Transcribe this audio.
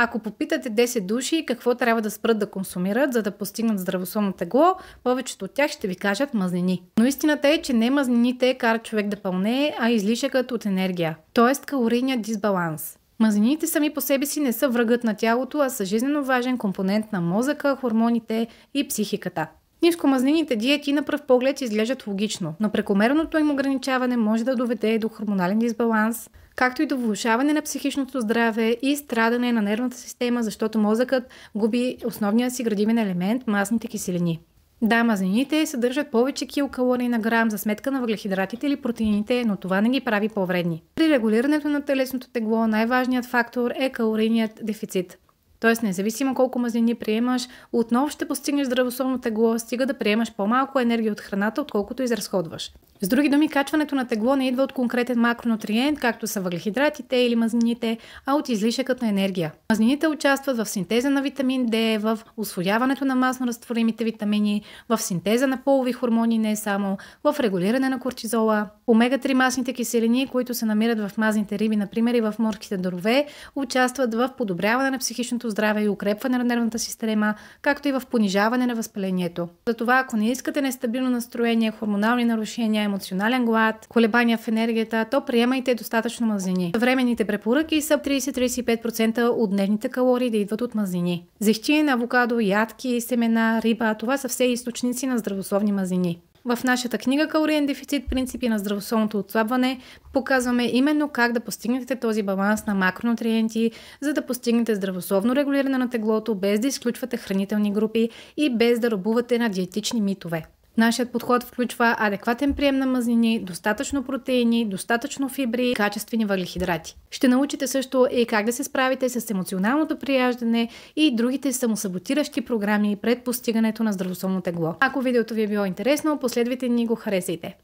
Ако попитате 10 души какво трябва да спрат да консумират, за да постигнат здравословно тегло, повечето от тях ще ви кажат мазнини. Но истината е, че не мазнините карат човек да пълнее, а излишъкът от енергия, т.е. калорийният дисбаланс. Мазнините сами по себе си не са врагът на тялото, а са жизненно важен компонент на мозъка, хормоните и психиката. Нискомазнините диети на пръв поглед изглеждат логично, но прекомерното им ограничаване може да доведе до хормонален дисбаланс, както и до влошаване на психичното здраве и страдане на нервната система, защото мозъкът губи основния си градивен елемент – масните киселини. Да, мазнините съдържат повече килокалории на грам за сметка на въглехидратите или протеините, но това не ги прави по-вредни. При регулирането на телесното тегло най-важният фактор е калорийният дефицит. Тоест, независимо колко мазнини приемаш, отново ще постигнеш здравословно тегло, стига да приемаш по-малко енергия от храната, отколкото изразходваш. С други думи, качването на тегло не идва от конкретен макронутриент, както са въглехидратите или мазнините, а от излишъкът на енергия. Мазнините участват в синтеза на витамин D, в усвояването на масно разтворимите витамини, в синтеза на полови хормони не само, в регулиране на кортизола. Омега-3 масните киселини, които се намират в мазните риби, например и в морските дорове, участват в подобряване на психичното здраве и укрепване на нервната система, както и в понижаване на възпалението. Затова, ако не искате нестабилно настроение, хормонални нарушения, емоционален глад, колебания в енергията, то приемайте достатъчно мазнини. Съвременните препоръки са 30-35% от дневните калории да идват от мазнини. Зехтин, авокадо, ядки, семена, риба – това са все източници на здравословни мазнини. В нашата книга "Калориен дефицит. Принципи на здравословното отслабване" показваме именно как да постигнете този баланс на макронутриенти, за да постигнете здравословно регулиране на теглото, без да изключвате хранителни групи и без да робувате на диетични митове. Нашият подход включва адекватен прием на мазнини, достатъчно протеини, достатъчно фибри и качествени въглехидрати. Ще научите също и как да се справите с емоционалното прияждане и другите самосаботиращи програми пред постигането на здравословно тегло. Ако видеото ви е било интересно, последвайте ни и го харесайте.